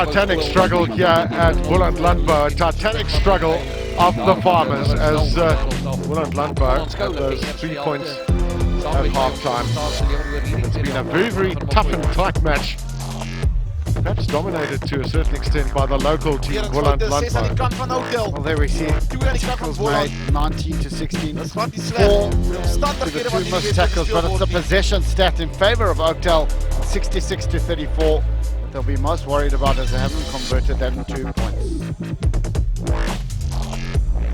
titanic struggle here at Boland Landbou, a titanic struggle of the farmers as Boland Landbou got those 3 points at half-time. It's been a very, very tough and tight match, perhaps dominated to a certain extent by the local team, Boland Landbou. Well, there we see tackles made, 19 to 16. 4 to the 2 missed tackles, but it's a possession stat in favor of Oakdale, 66 to 34. What they'll be most worried about is they haven't converted that into 2 points.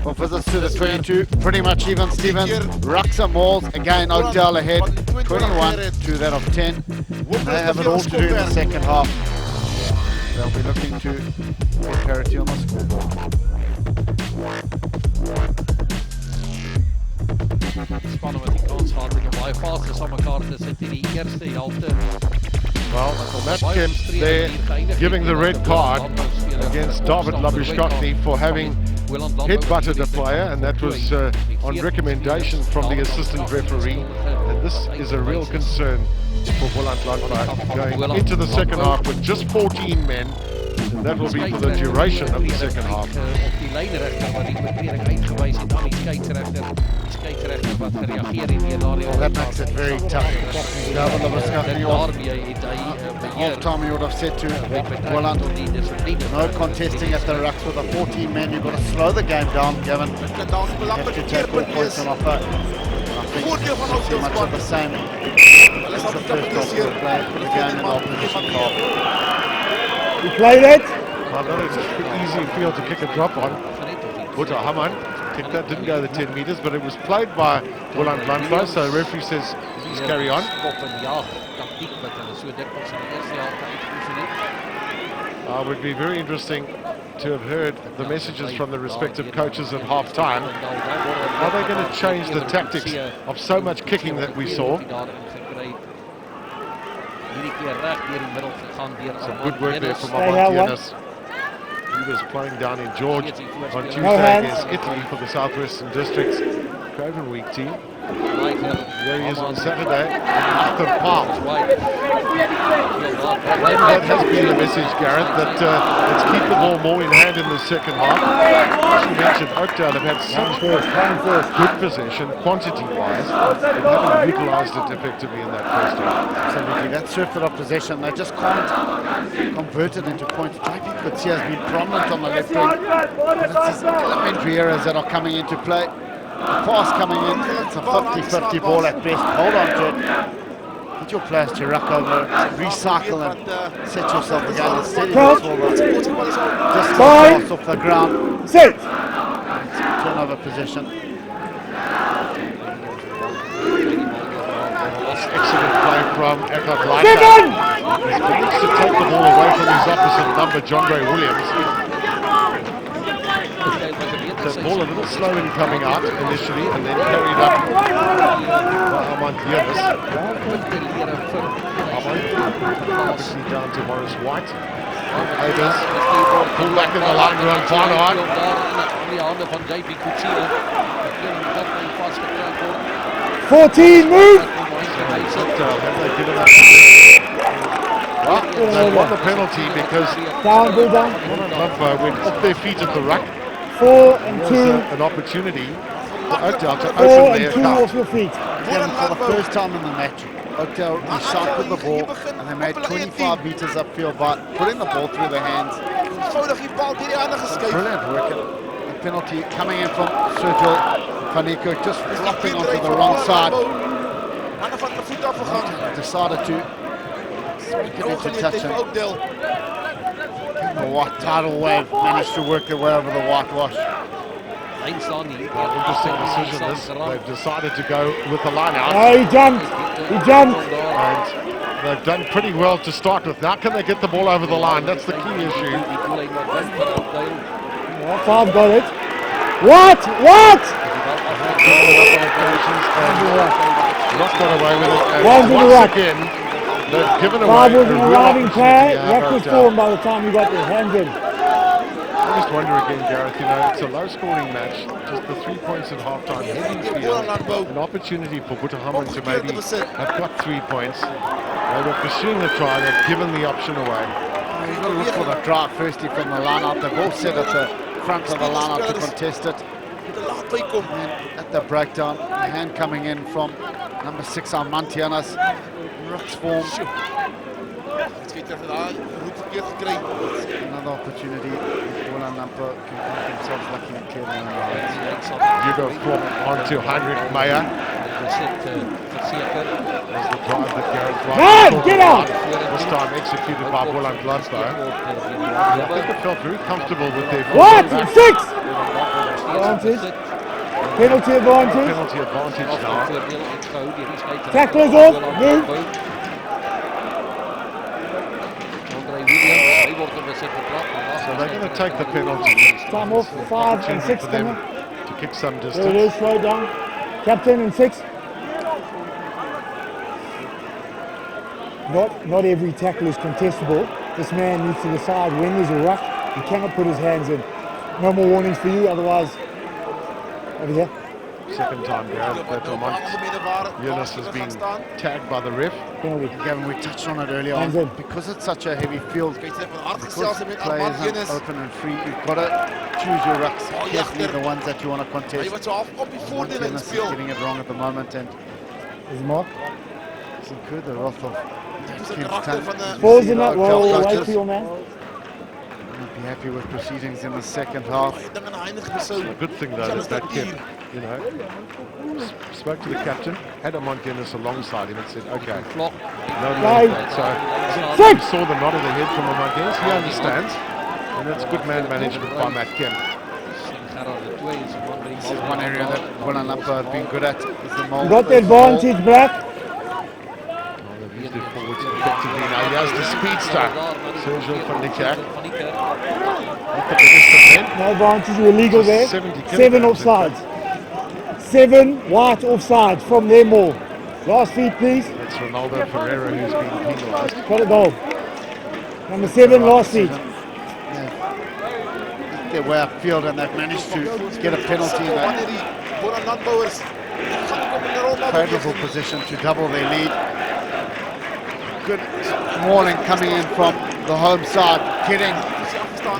Well, visits to the 22, pretty much even, Stephen. Rucks and Mauls, again Oakdale ahead, 21 to that of 10. They have it all to do in the second half. They'll be looking to get parity on the scoreboard. Spannen met die kans gehad om baie fases aan mekaar te sit in die eerste helfte. Well, Matt Kemp there giving the red card against David Labuschagne for having headbutted a player, and that was on recommendation from the assistant referee. And this is a real concern for Boland Landbou going into the second half with just 14 men. And that will be for the duration of the second half. That makes it very tough. Half time you would have said to Boland, no contesting at the rucks with the 14 men. You've got to slow the game down, Gavin. You have to take all points on offer. I think it's too much of the same. It's the first half of the game in the opposition half. You played it? Well, that is an easy field to kick a drop on. Buta Haman kicked that, didn't go the 10 meters, but it was played by Boland Landbou, so the referee says please carry on. It would be very interesting to have heard the messages from the respective coaches at half-time. Are they going to change the tactics of so much kicking that we saw? Some good work there from Amantianis. He was playing down in George on Tuesday against Italy for the Southwestern District's Craven Week team. There he is on Saturday in Achtung Park. That has been the message, Gareth, that let's keep the ball more in hand in the second half. As you mentioned, Oakdale have had such good possession, quantity-wise, but haven't utilised it effectively in that first half. Absolutely, that surfeit of possession, they just can't convert it into points. JP Kutsia has been prominent on the left wing, but it's his elementary errors that are coming into play. The pass coming in, it's a 50-50 ball at best. Hold on to it. Get your players to ruck over, recycle and set yourself again. Instead of just pass off the ground. Sit! Turnover position. Excellent play from Eckhart Leiter. He's managed to take the ball away from his opposite number, John Ray Williams. The ball a little slow in coming out initially, and then carried up by Amantianis. Obviously down to Morris White. Overs, pull back in the line around Farnhart. 14, move! Have they given up? Well, they won the penalty because Down, go down. Landbou went off their feet at the ruck. 4 and 2. An opportunity for Oakdale to 4 open and their 2 account. off your feet. Again, for the first time in the match, Oakdale recycled the ball and they made 25 meters upfield by putting the ball through their hands. Brilliant work. The penalty coming in from Sergio Faniko, just flopping onto the wrong side. Decided to sneak it into touch and the tidal wave managed to work their way over the whitewash. Interesting decision this. They've decided to go with the line out. Oh, he jumped. He jumped. And they've done pretty well to start with. Now can they get the ball over the line? That's the key issue. Yeah, Farm got it. What? What? Not got away with it. One's And in the once ruck. again, they've given away Farm was a an real arriving player. opportunity Ruck was to formed by the time he got his hands in. I just wonder again, Gareth, it's a low-scoring match. Just the 3 points at half-time. Heading field, an opportunity for Butahaman to maybe have got 3 points. They were pursuing the try. They've given the option away. You've got to look for the drive firstly from the line-out. They've all set at the front of the line-out to contest it. And at the breakdown, a hand coming in from number 6, Armantianas. Rooks form. Another opportunity. Boland Landbou can find themselves lucky and clear their lines. Hugo Flop onto Heinrich Meyer. Was the drive that Gareth Man, Ryan get out! this time executed by Boland Landbou. I think they felt very comfortable with their What? back. 6! Advantage. Penalty advantage. Penalty advantage now. Tacklers off. Move. So they're going to take the penalty. Time off. 5 and 6 for them coming. to kick some There it distance. is. Slow down. Captain and 6. Not every tackle is contestable. This man needs to decide when there's a ruck. He cannot put his hands in. No more warnings for you, otherwise. Over here. Second time, Gareth, that Jonas has been tagged by the ref. Penalty. Gavin, we touched on it earlier Hands on. in. Because it's such a heavy field, because players are open and free, you've got to choose your rucks carefully, the ones that you want to contest. Jonas is getting it wrong at the moment, and There's Mark. it's incurred the wrath of Kempton. Pause in that. Whoa, wait for your man. Not be happy with proceedings in the second half. A good thing though that kept, spoke to the captain, had Montianas alongside him and said, okay, no more of that. So he saw the nod of the head from Montianas, he understands, and that's good man management by Matt Kemp. This is one area that Boland Landbou have been good at. Is the mold. Got the advantage back. They've used their forwards effectively now. He has the speedster, Sergio van der Kerk. Not the biggest of men. No advantage. You're illegal there. 70 7 kilograms, offsides. 7 white offsides from them all. Last feet, please. That's Ronaldo Ferreira who's been penalised. Got a goal. Number 7, last feet. Their way upfield, and they've managed to get a penalty in that favourable position to double their lead. Good mauling coming in from the home side, getting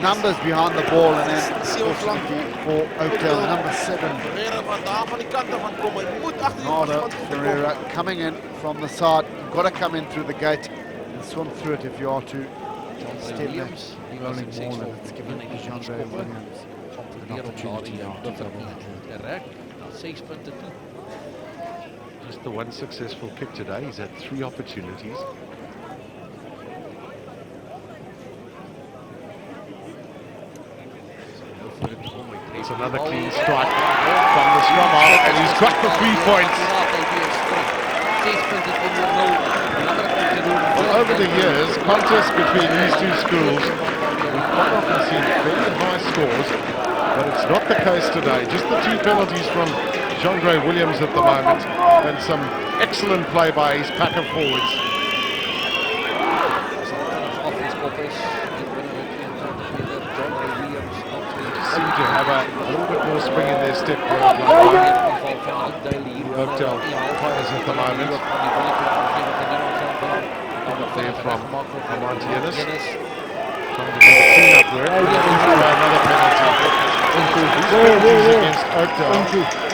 numbers behind the ball, and then fortunately for Oakdale, number 7, Ronaldo Ferreira coming in from the side. You've got to come in through the gate and swim through it if you are to step that rolling ball, and it's given to Andre Williams an opportunity now to double that. Just the one successful kick today. He's had 3 opportunities. It's another clean strike from the scrum half, and he's got the 3 points. Well, over the years, contests between these two schools, we've quite often seen very high scores, but it's not the case today. Just the 2 penalties from Andre Williams at the moment, and some excellent play by his pack of forwards. Seem to have a little bit more spring in their step. Oakdale players at the moment. There from Montianas. Trying to do the clean-up work. Another penalty. These penalties against Oakdale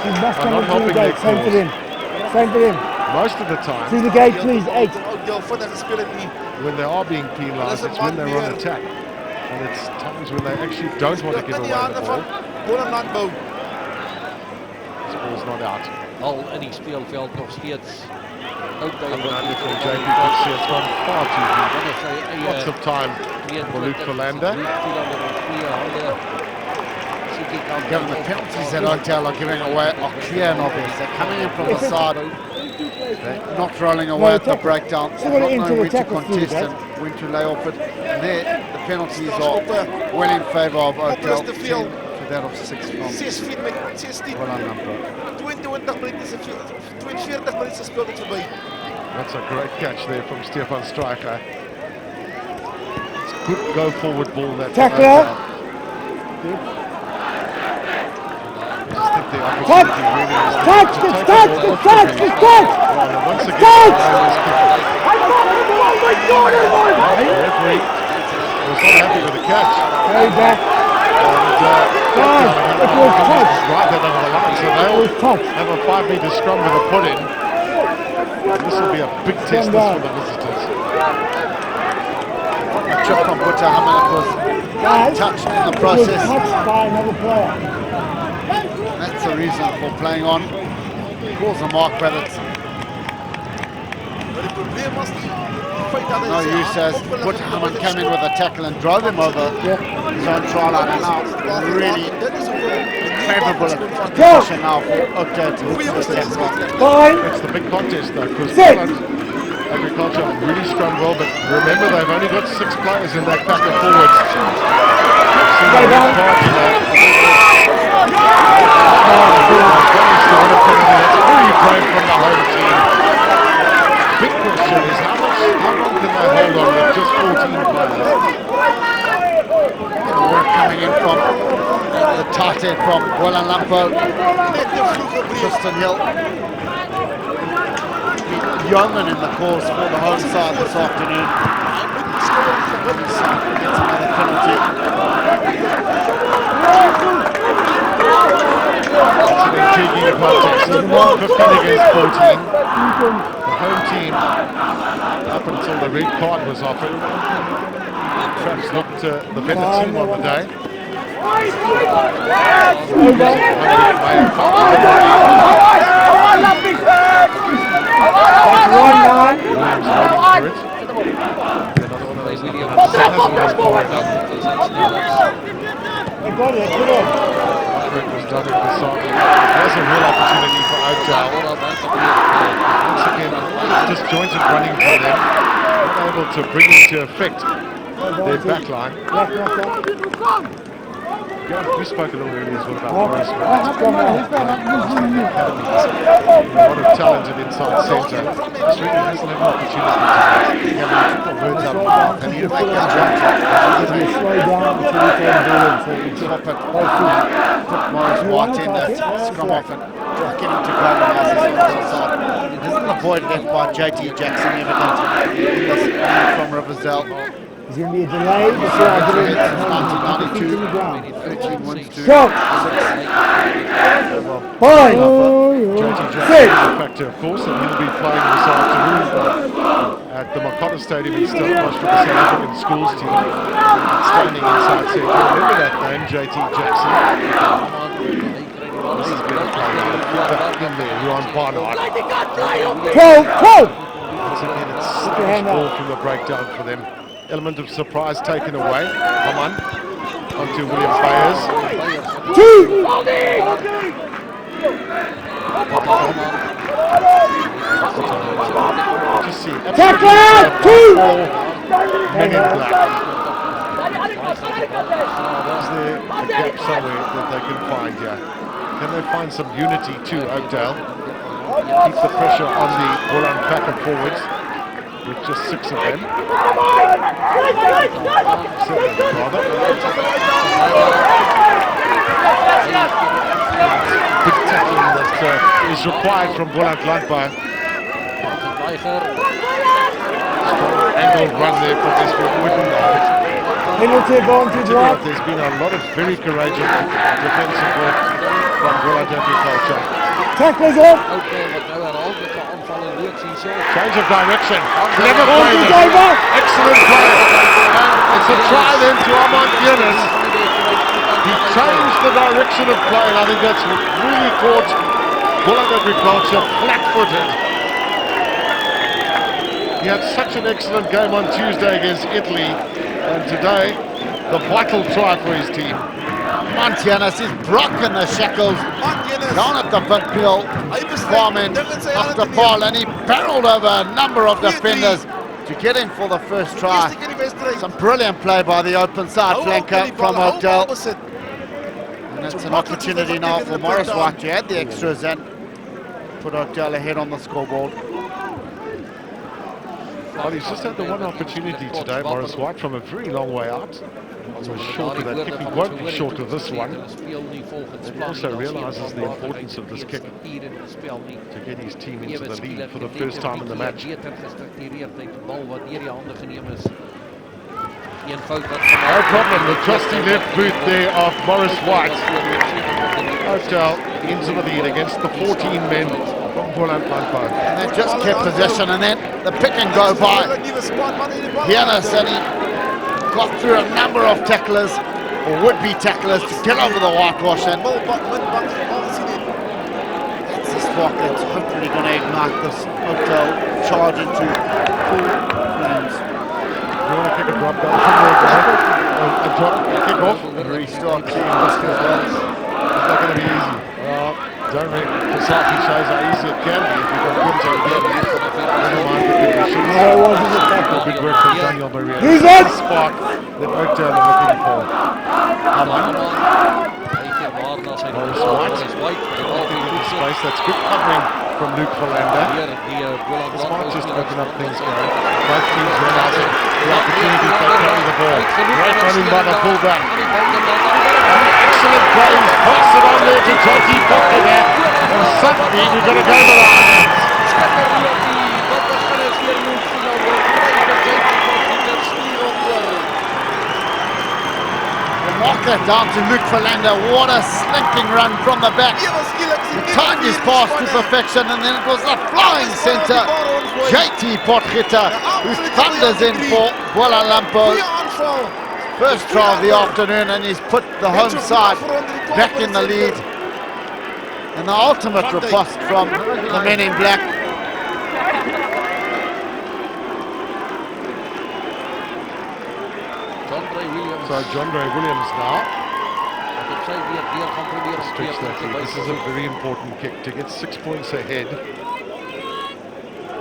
He must are come not in through the helping their gate. Same for cause. them. Same for them. Most of the time, Through the gate, please. 8. when they are being penalised, it's when they're on attack. And it's times when they actually don't want to give away the ball. This ball's not out. Al in die speelveld nog steeds. Oakdale Coming under from JP Dixie, it's gone far too deep. Lots of time for Luke Verlander. Given the penalties that Oakdale are giving away are clear and obvious. They're coming in from the side. They're not rolling away at the breakdown. So Not we're knowing into when the to tackle contest field, and when to lay off it. And there, the penalties are well in favour of Oakdale. 10 to that of 6 from Boland Landbou. That's a great catch there from Stefan Stryker. It's a good go-forward ball that Tackler. I just think the Touch! opportunity really is there Touch! to It's take touch! the ball It's off touch! the It's bench. touch! Well, and once again, Touch! the referee happy with the catch. Very back. And It was touch. right that over the line, so It they'll was touch. have a 5-meter scrum with a put in. This will be a big test this for the visitors. A trip from Butter Haman was Guys, touched in the it was process. touched by another player. That's the reason for playing on. Calls a mark, but it's no use as Butter Haman came in with a tackle and drove him over his own try line. And now really favourable position now for Oakdale to hit this tackle. Fine. It's the big contest though, because Six. Agriculture really strung well, but remember they've only got 6 players in that pack of forwards. Go down. That's very brave from the home team. Big question is how long can they hold on with just 14 players? Work coming in from the tight end from Boland Landbou. Tristan Hill. Yeoman in the course for the home side this afternoon. Gets another penalty. It's an intriguing contest. 15 against 14. The home team, up until the red card was offered, perhaps looked the better team on the day. They got it. Good on. It was done at the side. There's a real opportunity for Oakdale. Once again, disjointed running for them, not able to bring into effect their back line. We spoke a little earlier as well about Morris. A lot of talented inside centre. Just really hasn't had an opportunity to Words up. They need to make that jump. Slow down until you can do it. So it's Top it. Put Morris White in that scrum off and get him to go as he's on the side. It isn't the void left by JT Jackson evident in this from Riversdale. There's going to be a delay before I get it. 1992. In the ground. 13 wins to Shot. 6. Fine. JT Jackson is a factor, of course, and he'll be playing this afternoon at the Makota Stadium in Stellenbosch for the South African schools team. Standing inside centre. Remember that name, JT Jackson. This is going to play back in there, Ron Barnard. 12. Once again, it's stage ball from the breakdown for them. Element of surprise taken away. Haman onto William Bayers. 2. Just see Tackle! 2. men in black. Is there a gap somewhere that they can find here? Can they find some unity too, Oakdale? Keep the pressure on the Boland pack of forwards with just 6 of them. 7 rather. Big tackling that is required from Boland Landbou. Strong angled run there for this Wooden. Penalty advantage, right? There's been a lot of very courageous defensive work from Boland Agriculture. Tackles off. Change of direction. Clever play. Excellent play. And it's a try then to Armand Yunus. He changed the direction of play, and I think that's really caught Boland Agriculture flat-footed. He had such an excellent game on Tuesday against Italy, and today, the vital try for his team. Montianas is broken the shackles down at the Vintpeel farm end after Paul, and he barreled over a number of defenders to get in for the first try. Some brilliant play by the open side flanker from Oakdale. And it's an opportunity now for Morris White to add the extras and put Oakdale ahead on the scoreboard. Well, he's just had the one opportunity today, Morris White, from a very long way out. He was short of that kick. He won't be short of this one. But he also realises the importance of this kick to get his team into the lead for the first time in the match. No problem, the trusty left boot there of Morris White. Oakdale into the lead against the 14 men from Boland. And they just kept possession, and then the pick and go by Giannis, and he got through a number of tacklers, or would-be tacklers, to get over the whitewash, and that's the spark that's hopefully going to ignite this Oakdale charge into full flames. You want to kick a drop down somewhere, a drop, kick off, And restart clean risk as well. it's not going to be easy. Don't make Kasaki shows how easy it can be if you've got good to again. Never mind the conditions. No, it wasn't a tackle. Good work from Daniel Maria. Who's that? The spark that Oakdale are looking for. Morris White. Developing into space. That's good covering from Luke Boland. This might just open up things, Gary. Both teams realizing the opportunity to carry the ball. Great running by the fullback. Excellent plays. Pass it on there to Joti Butler. And suddenly we've got to go the line. Knock that down to Luke Verlander. What a slinking run from the back. He timed his pass to perfection, and then it was a flying centre. JT Potgieter, who thunders in for Boland. First try of the afternoon, and he's put the home side back in the lead. And the ultimate riposte from the men in black. So John Ray Williams now. Stretch that lead. This is a very important kick to get 6 points ahead.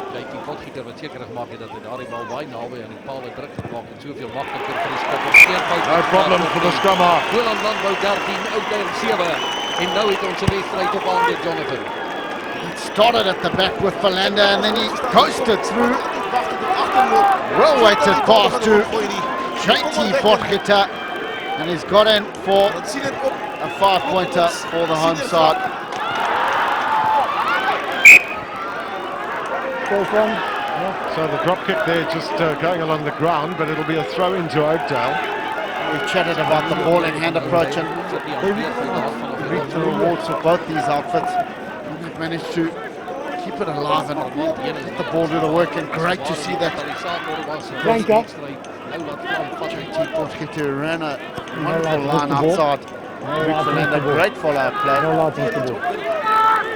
Die potgieter wat seker gemaak het dat hy daardie bal baie naby aan die paal druk gemaak het, soveel makliker vir die skop. No problem for the scrum half. Boland Landbou 13, Oakdale 7. En nou het ons 'n wedstryd op hande, Jonathan. He started at the back with Verlander, and then he coasted through. Well-weighted pass to JT Potgieter, and he's got in for a 5-pointer for the home side. First one. So the drop kick there just going along the ground, but it'll be a throw into Oakdale. We chatted about the ball in hand approach, and reap the rewards for both these outfits. And they've managed to keep it alive and let the ball do the work, and great to see that Flanker. JT Potgieter ran a wonderful line outside. Luke Verlander, great follow-up play. No allowed to hit the ball.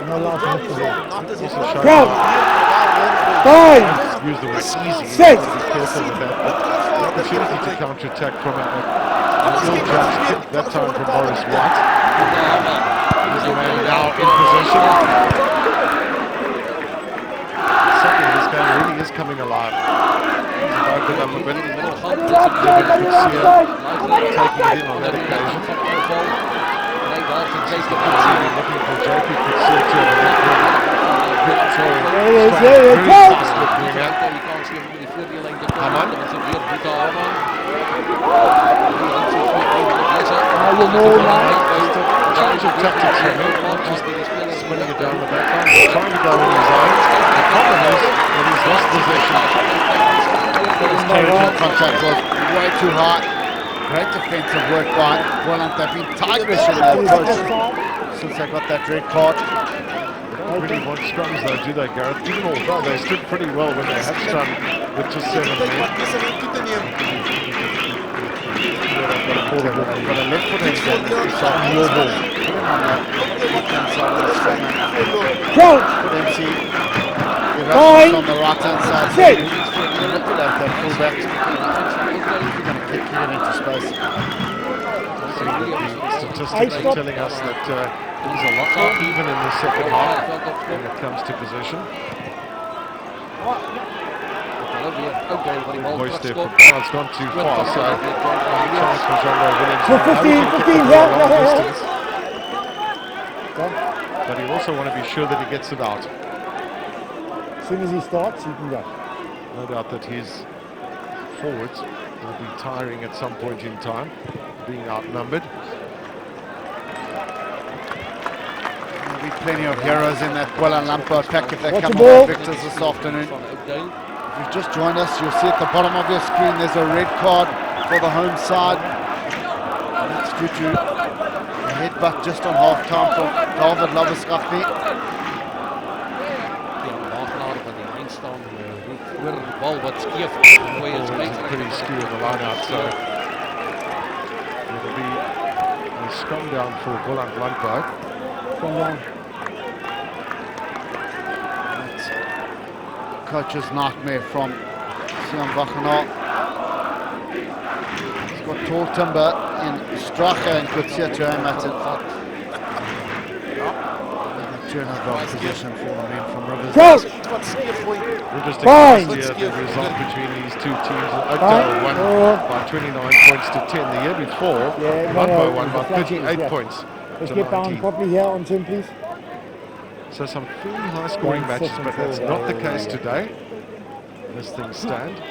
No allowed to hit the ball. This is showing Count. how- 5. use the word easy. 6. Be careful with that. But the opportunity to counter-attack from an ill-judged kick, that time from Morris White. He's the man now in possession. Suddenly this game really is coming alive. He's opened up a bit. Taking it in on that occasion. Looking for JP Kutsuchi. There it is, there it is. Very fast looking at. Haman. You know now. Change of tactics from him, not just spinning it down the backline, he's trying to go in his own. The problem is that he's lost possession. Territorial contact was way too high. Great defensive work by Boland. They've been tigerish in their approach since they got that red card. They don't really want scrums though, do they, Gareth? Even although they stood pretty well when they had scrum with just 7 men. They've got a left foot in there. Shot more ball. Put him on that left-hand side of the scrum. Count. Put MC Erasmus on the right-hand side. 6. Manipulate that fullback. He's going to kick it into space. Statistics are telling us that things are a lot more even in the second half when it comes to possession. Voice there from Boland's gone too far, so chance for John Ray Williams. So 15, Distance. But he also want to be sure that he gets it out. As soon as he starts, you can go. No doubt that his forwards will be tiring at some point in time, being outnumbered. There'll be plenty of heroes in that Boland pack if they Watch come the ball. out victors this afternoon. If you've just joined us, you'll see at the bottom of your screen there's a red card for the home side. That's due to a headbutt just on half-time from David Labuschagne. Bal wat skief. Pretty skew on the line out, so it'll be a scrum down for Boland Landbou. That's coach's nightmare from Sian Wagner. He's got tall timber in Strache and Kutsia to aim at it. Turnover of possession for the men from Rivers. Interesting last year, the result between these two teams. Oakdale won by 29 points to 10 the year before. Landbou won by 38 points Let's to get down 19. properly here on Tim, please. So some fairly high scoring matches, but that's not the case today. As things stand.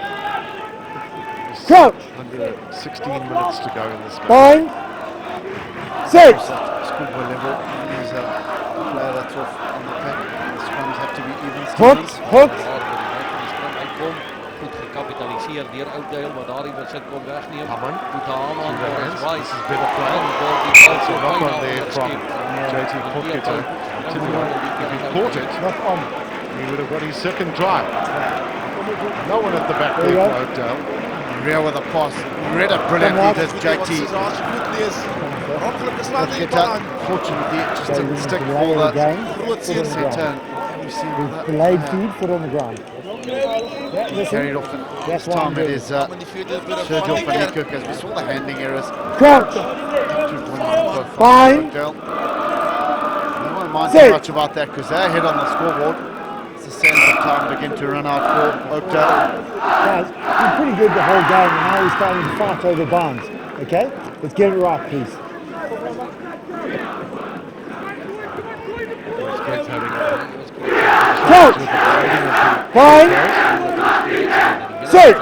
Crouch! Under 16 minutes to go in this game. Fine. 6. Schoolboy level. He's a player that's off on the pack. The scrums have to be even. Hooks, hooks. Goed gecapitaliseerd door Oakdale, maar daar iemand zit komt wegnemen. Haman. Goed de Haman, This Weiss. is better play. So knock on there from JT Porkito. If he caught it, he would have got his second try. No one at the back there for Oakdale. Real with a pass. Read it brilliantly, does JT. Fortunately, it just didn't stick for the turn. Delayed feed, foot on the ground. Carried off, and this time it is Sergio van Niekerk, as we saw the handing errors. Crouch! Fine. No one minds too much about that because they're ahead on the scoreboard. It's the sense of time begin to run out for Oakdale. Guys, been pretty good the whole game, and now we're starting to fight over bounds. Okay? Let's get it right, please. Crouch! Fine! 6!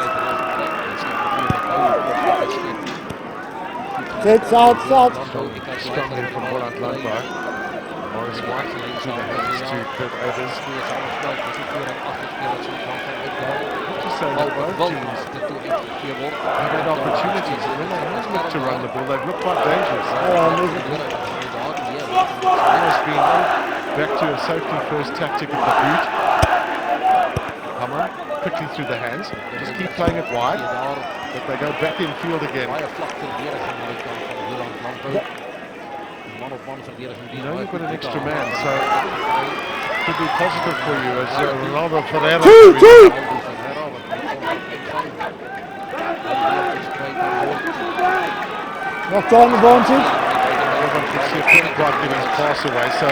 Sits out. Strongly from Boland Landbou. Morris White into the hands to Kurt Overs. To say that both teams have had opportunities, and when they have looked to run the ball, they've looked quite dangerous. It's been back to a safety first tactic of the boot. Hammer quickly through the hands. Just keep playing it wide, but they go back in field again. You know you've got an extra man, so it could be positive for you as Ronaldo Ferreira. 2! Knocked on advantage. Everyone could see a pretty quite getting his pass away, so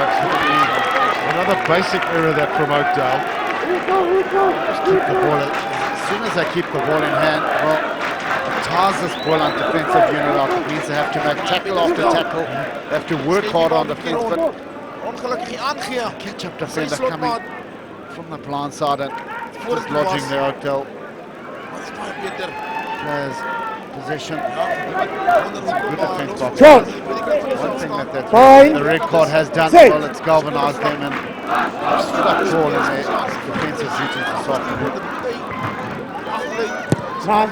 another basic error that from Oakdale. Just keep the ball. As soon as they keep the ball in hand, well, it ties this Boland defensive unit out. It means they have to make tackle after tackle. They have to work hard on defense, but catch-up defender coming from the blind side and just lodging the Oakdale players. Possession. Good defense box. One thing that the red card has done, well, it's galvanized them and stuck tall in their defensive duties this afternoon. Chance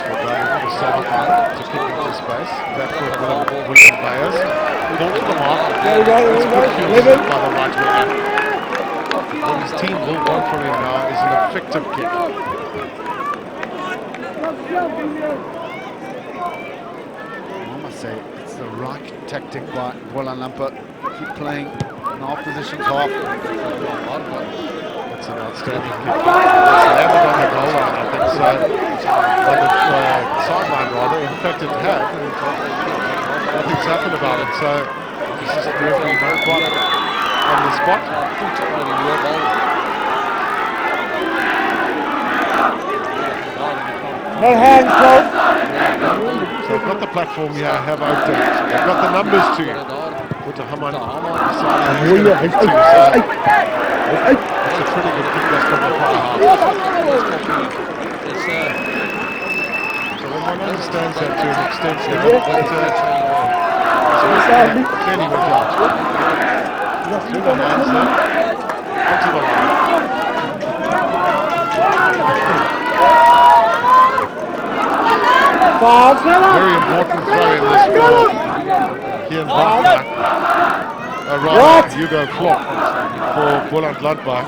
for David to side to kick into space. Backcourt William Bayers. Ball to the mark. It's good field by the right winger. What his team will want from him now is an effective kick. I must say, it's the right tactic by Boland Landbou. Keep playing in our positions half. That's an outstanding kick. It's landed on the goal line, I think so. On the sideline rather. In fact, it had. Nothing's happened about it. So this is the referee no quite on the spot. No hands, coach. So they've got the platform here, have Oakdale. They've got the numbers to put a Haman deciding who's going to pick to. So that's a pretty good kick that's from the far half. So one understands that to an extent now, but clearly went out. Through the hands there, onto the line. Very important throw in this for Ian Wagner. Rather, Hugo Klopp for Boland Landbou.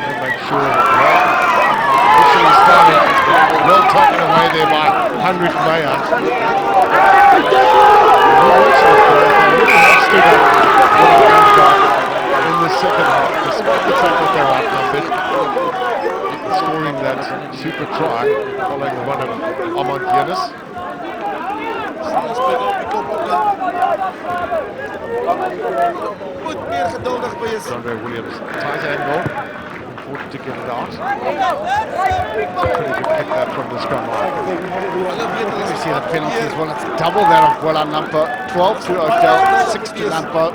And make sure that initially started well taken away there by Heinrich Meyer. Stood up in the second half, despite the fact that they were outnumbered, scoring that super try following the one of Armand Guinness. Andre Williams, tight angle, important to get it out. Pretty good kick that from the scrum line. You see the penalties, well, it's double that of Boland Landbou, 12 to Oakdale, 6 to Landbou.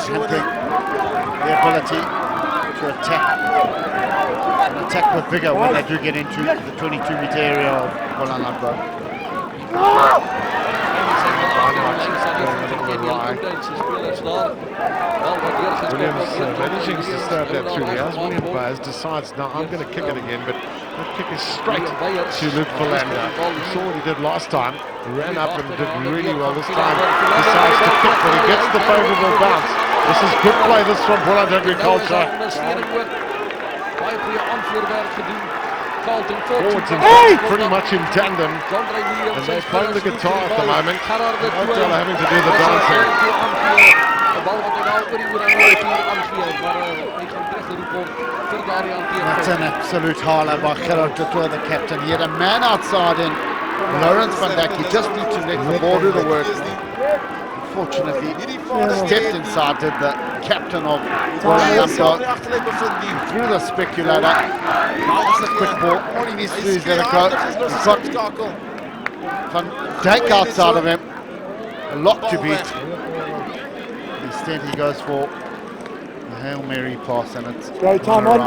Hampering the ability to attack with vigor when they do get into the 22-meter area of Boland Landbou. Williams managing to stab that through the house. William Baz decides, no, I'm going to kick it again, but that kick is straight to Luke Verlander. You saw what he did last time. He ran up and did really well this time. Decides to kick, but he gets the favourable bounce. This is good play, this from Boland Agriculture. Forwards and backs pretty much in tandem, and they're playing the guitar at the moment. Oakdale are having to do the dancing. That's an absolute howler by Gerard de Tour, the captain. He had a man outside in Lawrence van Dijk. He just needs to let the ball do the work. Unfortunately, stepped inside, did the captain of Boland Landbou, through the speculator. It's a quick ball. All he needs to do is let it go. He's got Van Dijk outside of him. A lot to beat. Instead, he goes for the Hail Mary pass, and it's Go, time on.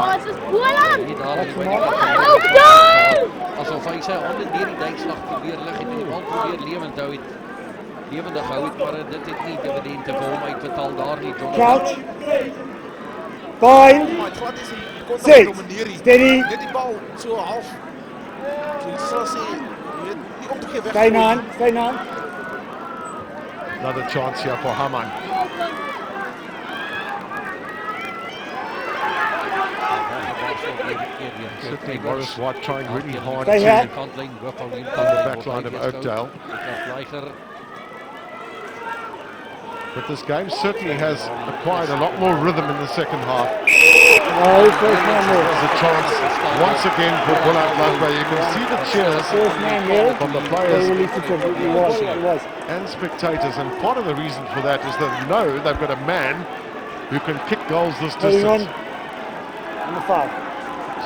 Alsof hij zei, onder die dijkslag probeert liggen en die bal probeert levend houdt. Levendig houdt, maar dit is niet evident te vol, maar ik vertel daar niet. Couch. Fine. Sit. Steady. Stay nine. Stay nine. Another chance here for Haman. Certainly Morris Watt trying really hard to on the back line of Oakdale. But this game certainly has acquired a lot more rhythm in the second half. There's a chance once again for Boland Landbou. You can see the cheers from the players and spectators, and part of the reason for that is they know they've got a man who can kick goals this distance.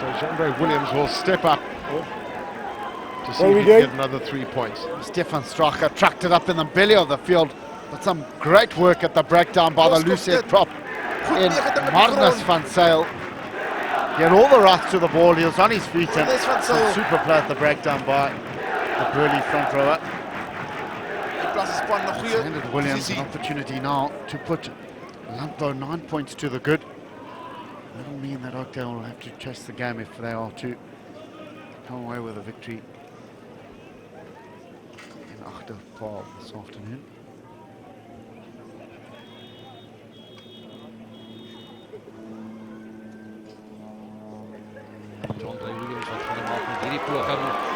So Andre Williams will step up to see if he can get another 3 points. Stefan Stracher tracked it up in the belly of the field. But some great work at the breakdown by the loose head prop in Magnus van Zyl. He had all the rights to the ball. He was on his feet, and some super play at the breakdown by the burly front rower. Handed Williams an opportunity now to put Landbou 9 points to the good. That'll mean that Oakdale will have to chase the game if they are to come away with a victory in Achterpaal this afternoon.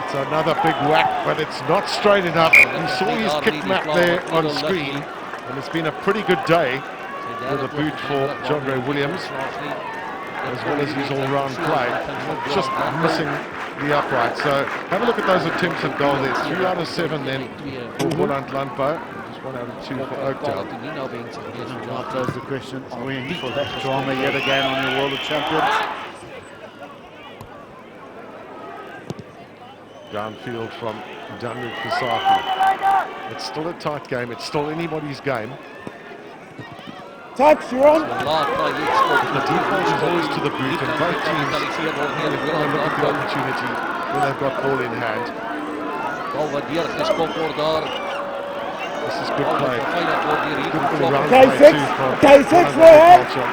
It's another big whack, but it's not straight enough. You saw his kick map there on screen, and it's been a pretty good day with a boot for Andre Williams, as well as his all-round play. Just missing the upright. So have a look at those attempts at goal there. 3 out of 7 then for Boland Landbou. Just 1 out of 2 for Oakdale. Now pose the question, are we in for that drama yet again on your World of Champions? Downfield from Danu Kisaki. It's still a tight game. It's still anybody's game. Touch, you're on. The default is always to the boot, and both teams are going to look at the opportunity when they've got ball in hand. This is good play. Good round play too from K6, right hand.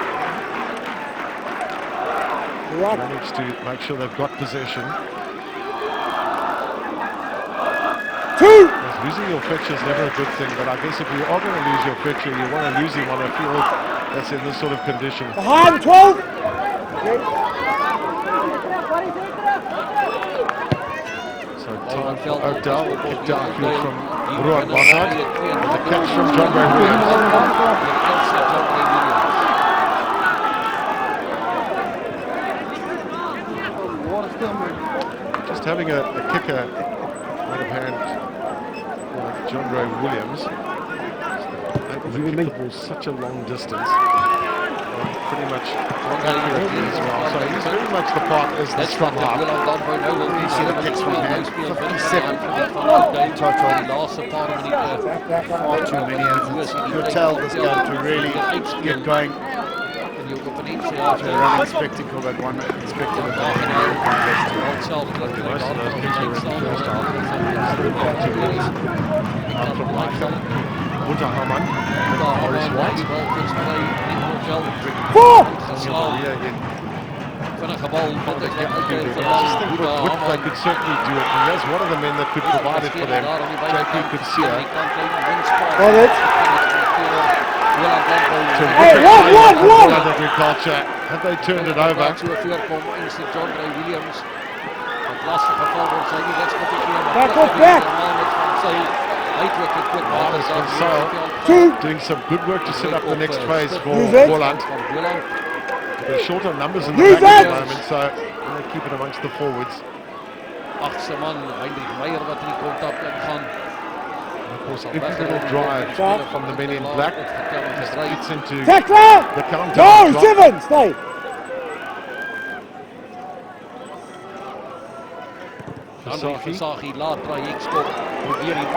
Right. manage to make sure they've got possession. Two. Because losing your fetcher is never a good thing, but I guess if you are going to lose your fetcher, you want to lose him on a field that's in this sort of condition. Behind 12. So time for Oakdale, kick downfield from Boland, with a catch from John Ray Williams. Just having a kicker out of hand like John Ray Williams, able to kick the ball such a long distance, pretty much accurately as well. So he's very much the part as the scrum half. You see the kicks from hand, 57 total. Far too many, and you could tell this game to really get going. To a running spectacle that one expected at half an hour. Most of those kicks were in the first half. Out from Michael. Mutahaman. Morris White. Four. I just think with width they could certainly do it. And there's one of the men that could provide it for them. JP could see it. Got it. Hey, one! Agriculture. Had they turned it over? Back off back. Marcus van Sale Two. doing some good work to set up the next phase for Use it. Boland. They're short on numbers in the Use back at it. the moment, so they keep it amongst the forwards. Of course, every little drive from the men in black just gets into Tackler. the countdown. No, clock. 7. Stay. Versace laat traject stop. Probeer die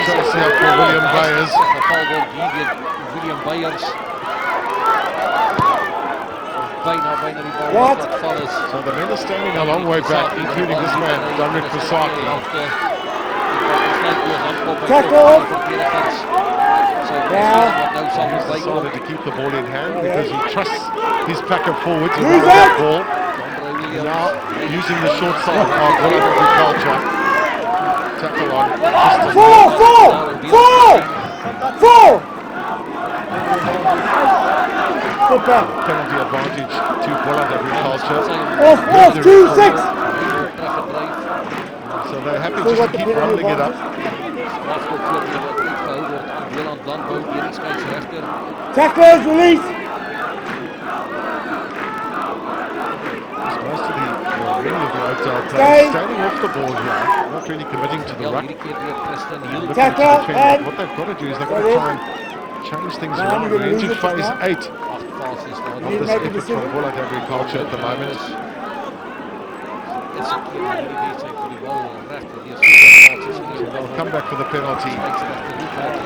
Chelsea up for William Byers. Geval wordt hier weer William Byers. Bijna die bal What? dat val is. So the men are standing a long way back, including this man, Dominic Versace. Tackle. Decided to keep the ball in hand because he trusts his pack of forwards Use with that it. ball. Now using the short side of Boland Agriculture. Tackle on. Four. Good back. Penalty advantage to Boland Agriculture. Off. 2-6. So they're happy just to keep rolling it up. Landbou, hier is scheidsrechter. Tacklers release. Most of the many of the Oakdale Stay. players standing off the ball here, not really committing to the Ja, ruck. hierdie keer weer Preston Hill. Looking to Tackle defend. and- What they've got to do is they've got to try and change things Now around. you're We're gonna into lose it phase now. 8 8 fases nou. of Need to this make a effort decision. from Boland Agriculture at the moment. Is ek hier hierdie wedstryd vir die bal reg te lees. Fases hier. They'll come back for the penalty. Scheidsrechter roep uit.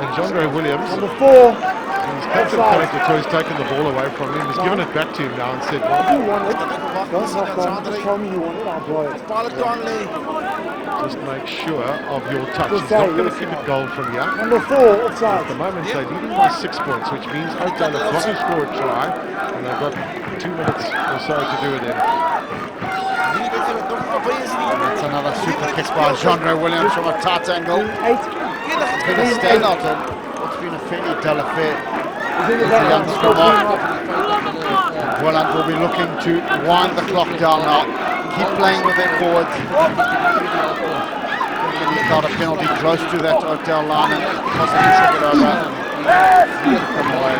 And John Ray Williams, Number 4. his captain character, has taken the ball away from him. He's given it back to him now and said, well, You want it. Don't knock on. Just tell me you want it. I'll draw it. just make sure of your touch. Good He's not save, going to yes, keep yeah. it goal from here. Number 4. At Offside. the moment, they're leading by 6 points, which means Oakdale have got to score a try, and they've got 2 minutes or so to do it in. That's another super kick by John Ray Williams from a tight angle. 8. It's been a standout on what's been a fairly dull affair. Is in the The back. young scrum half. Boland will be looking to wind the clock down now. Keep playing with their forwards. He's got a penalty close to that Oakdale line and possibly took it over. Come away.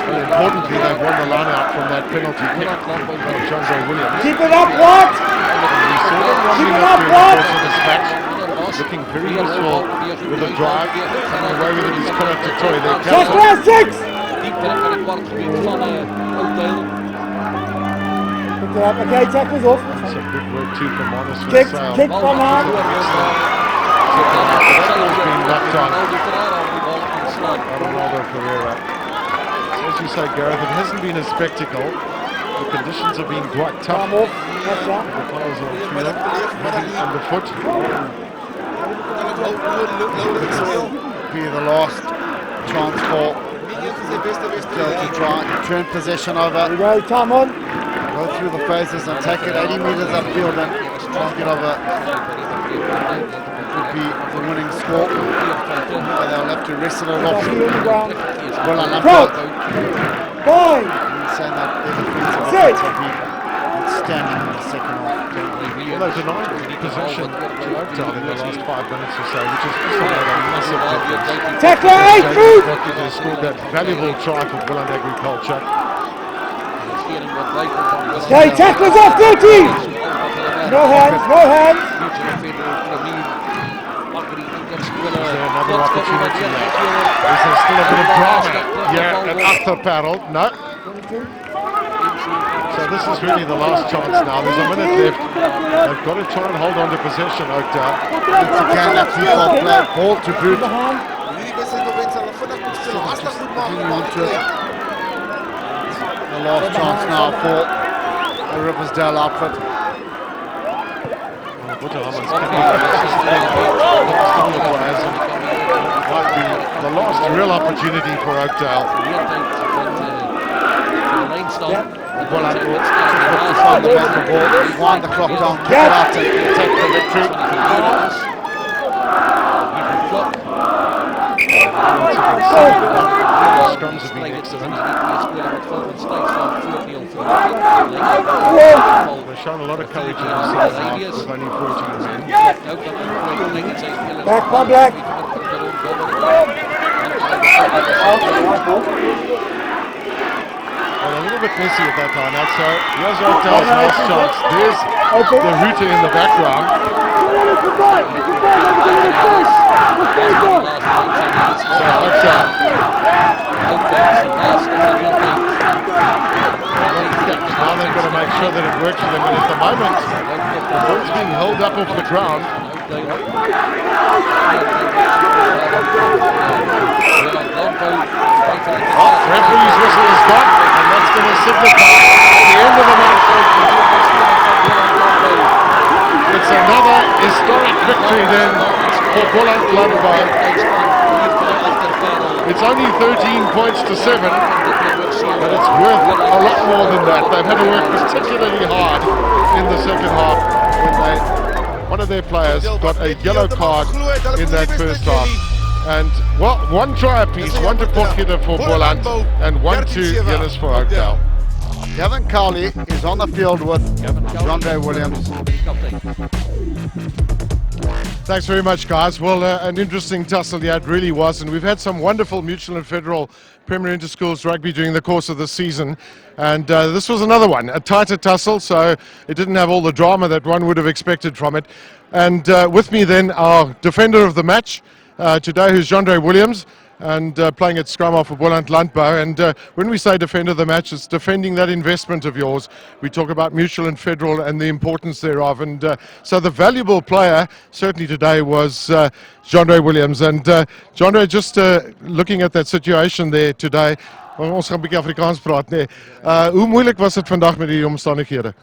Well, importantly, they've won the line out from that penalty kick from John Ray Williams. Keep it up, what? We saw them Keep running it up up, during the what? course of this match, looking very useful with a drive, and away with it is Connor Toy, their captain. Tackler 6. Die tref in het kwartgebied van Oakdale. Pick it up. Okay, tackles off. Some good work too from Marcus van Kick Sale. from hand. That's been knocked on. Ronaldo Ronaldo Ferreira. As you say, Gareth, it hasn't been a spectacle. The conditions have been quite tough. Arm off. Watch The that. players on field, heavy underfoot. Be the last chance for To try and turn possession over, Here we go, time on. go through the phases and take it 80 meters upfield and try and get over. Could be the winning score. But they'll have to wrestle it off. Feet on the ground. Well, I'm Cross. Fine. saying that their defensive Sit. offense will be outstanding in the second half. Well, they've denied possession to Oakdale in the last 5 minutes or so, which is also made a massive difference. Tackle 8, move. They scored that valuable try for Boland Agriculture. Okay, tacklers off, 13. No hands, no hands. Is there another opportunity there? Is there still a bit of drama here at Achterparel? No. So this is really the last chance now. There's a minute left. They've got to try and hold on to possession, Oakdale. Once again, that people play ball to boot. The last chance now for the Riversdale outfit. The last real opportunity for Oakdale. Boland will find the back of the ball, wind the clock down, kick it out and take the victory. Scrums have been excellent. They've shown a lot of courage in the second half with only 14 men. Back, come back. Well, a little bit messy at that line out, so here's Oakdale's last chance. There's the hooter in the background. So Oakdale. Now they've got to make sure that it works for them, and at the moment, the ball's being held up off the ground. Referee's whistle is gone, and that's going to signify the end of the match. It's another historic victory then for Boland Landbou. It's only 13 points to 7, but it's worth a lot more than that. They've had to work particularly hard in the second half when one of their players got a yellow card in that first half. And well, one try apiece, one to Potgieter for Boland and one to Yennis for Oakdale. Gavin Cowley is on the field with Andre Williams. Thanks very much, guys. Well, an interesting tussle, yeah, it really was. And we've had some wonderful mutual and federal Premier Interschools rugby during the course of the season. And this was another one, a tighter tussle, so it didn't have all the drama that one would have expected from it. And with me then, our defender of the match today, who's Andre Williams, and playing at scrum off for Boland Landbou. And when we say defender of the match, it's defending that investment of yours. We talk about mutual and federal and the importance thereof. And so the valuable player certainly today was Andre Williams. And Andre, just looking at that situation there today, ons gaan 'n bietjie Afrikaans praat, nee. Hoe moeilik was dit vandag met die omstandighede?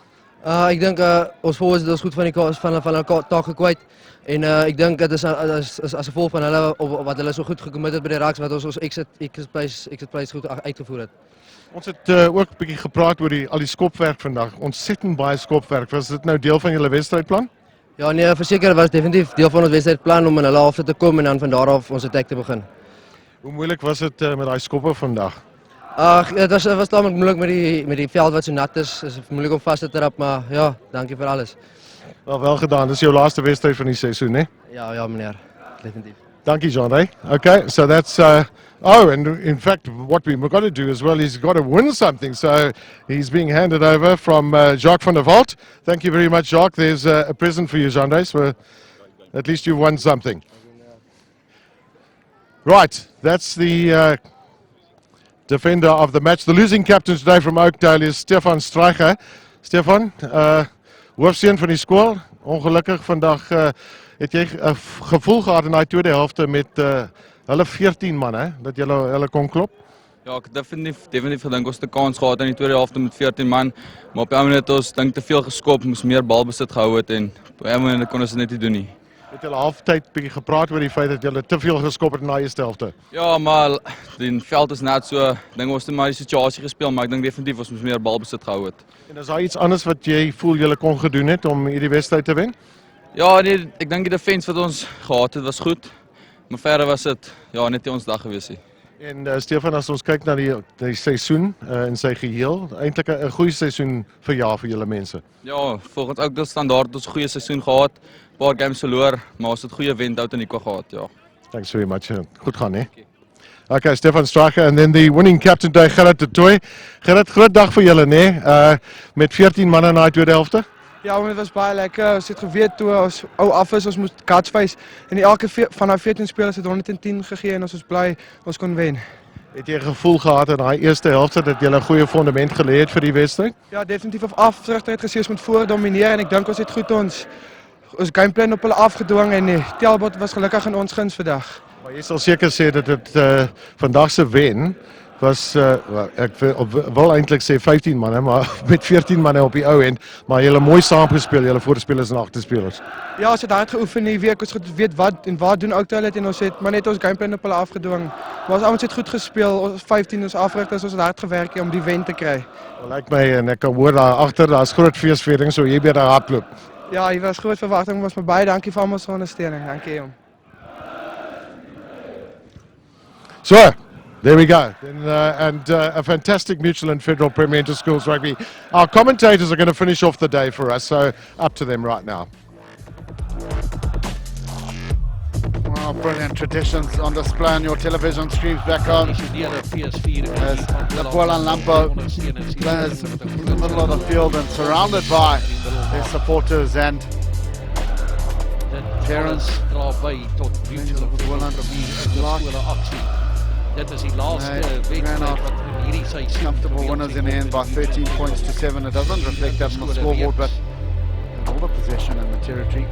Ek dink ons volgers het ons goed van hulle take kwyt en ek dink dit is as gevolg van hulle wat hulle so goed gekommit het by die raks wat ons exit price goed uitgevoer het. Ons het ook 'n bietjie gepraat oor al die skopwerk vandag. Ontsettend baie skopwerk. Was dit nou deel van julle wedstrydplan? Ja nee, verseker was definitief deel van ons wedstrydplan om in hulle halfte te kom en dan van daar af ons attack te begin. Hoe moeilik was dit met daai skoppe vandag? Het was tamelijk moeilijk met die veld wat so nat is. Het is moeilijk om vast te trap, maar ja, dankie voor alles. Wel gedaan. Dit is jouw laatste wedstrijd van die seizoen, hè? Ja meneer. Definitief. Dankie, John. Okay, so that's and in fact, what we've got to do as well, he's got to win something. So he's being handed over from Jacques van der Walt. Thank you very much, Jacques. There's a present for you, John. So at least you've won something. Right, that's the defender of the match. The losing captain today from Oakdale is Stefan Streicher. Stefan, hoofseun van die skool. Ongelukkig vandag het jy 'n gevoel gehad in daai tweede helfte met hulle 14 man, hè, dat jy hulle kon klop. Ja, ek definitief gedink ons het 'n kans gehad in die tweede helfte met 14 man, maar op 'n oomblik het ons dink te veel geskop, moes meer balbesit gehou het en op 'n oomblik kon ons dit net nie doen nie. Het hulle halftyd bietjie gepraat oor die feit dat julle te veel geskop het in die eerste helfte. Ja, maar die veld is net so, ek dink ons het maar die situasie gespeel, maar ek dink definitief ons moes meer balbesit gehou het. En is daar iets anders wat jy voel julle kon gedoen het om hierdie wedstryd te wen? Ja, nee, ek dink die defense wat ons gehad het was goed, maar verder was dit ja, net nie ons dag gewees nie. En Stefan, as ons kyk na die seisoen in sy geheel, eintlik 'n goeie seisoen vir julle mense. Ja, volgens Oakdale standaard het ons 'n goeie seisoen gehad, paar games verloor, maar ons het goeie wenhout in die gehad, ja. Thanks very much. Goed gaan, hè? Okay, Stefan Striker and then the winning captain today, Gerrit de Tooy. Gerrit, groot dag vir julle, né? Met 14 manne in daai tweede helfte. Ja, maar het was baie lekker. Ons het geweet toe ons ou af is, ons moest catch face en elke van daai 14 spelers het 110 gegee en ons was bly ons kon wen. Het jy 'n gevoel gehad in daai eerste helfte dat jy 'n goeie fondament gelê het vir die wedstryd? Ja, definitief af terugtyd gesê ons moet voor domineer en ek dink ons het goed ons gameplan op hulle afgedwing en die tellbot was gelukkig in ons guns vandag. Maar jy sal seker sê dat dit vandag se wen was ek wil eintlik sê 15 manne, maar met 14 manne op die ou end, maar julle mooi saamgespeel, julle voorspelers en agterspelers. Ja, ons het hard geoefen die week, ons het weet wat en waar doen Oakdale het en ons het maar net ons gameplan op hulle afgedwing. Maar ons het goed gespeel, ons 15 ons afrigters, ons het hard gewerk om die wen te kry. Lyk my en ek kan hoor daar agter, daar's groot feesviering, so jy beter hardloop. Ja, hier was groot verwagting, was maar baie dankie vir almal se ondersteuning. Dankie jong. So, there we go. And a fantastic mutual and federal Premier Interschools rugby. Our commentators are going to finish off the day for us, so up to them right now. Well, brilliant traditions on display on your television streams back home. As the Boland Landbou players in the middle of the field and surrounded by their supporters and parents. Dit is die laaste wedstryd wat in hierdie seisoen comfortable winners in the end by 13 points to 7. It doesn't reflect that on the scoreboard, but all the possession in the territory.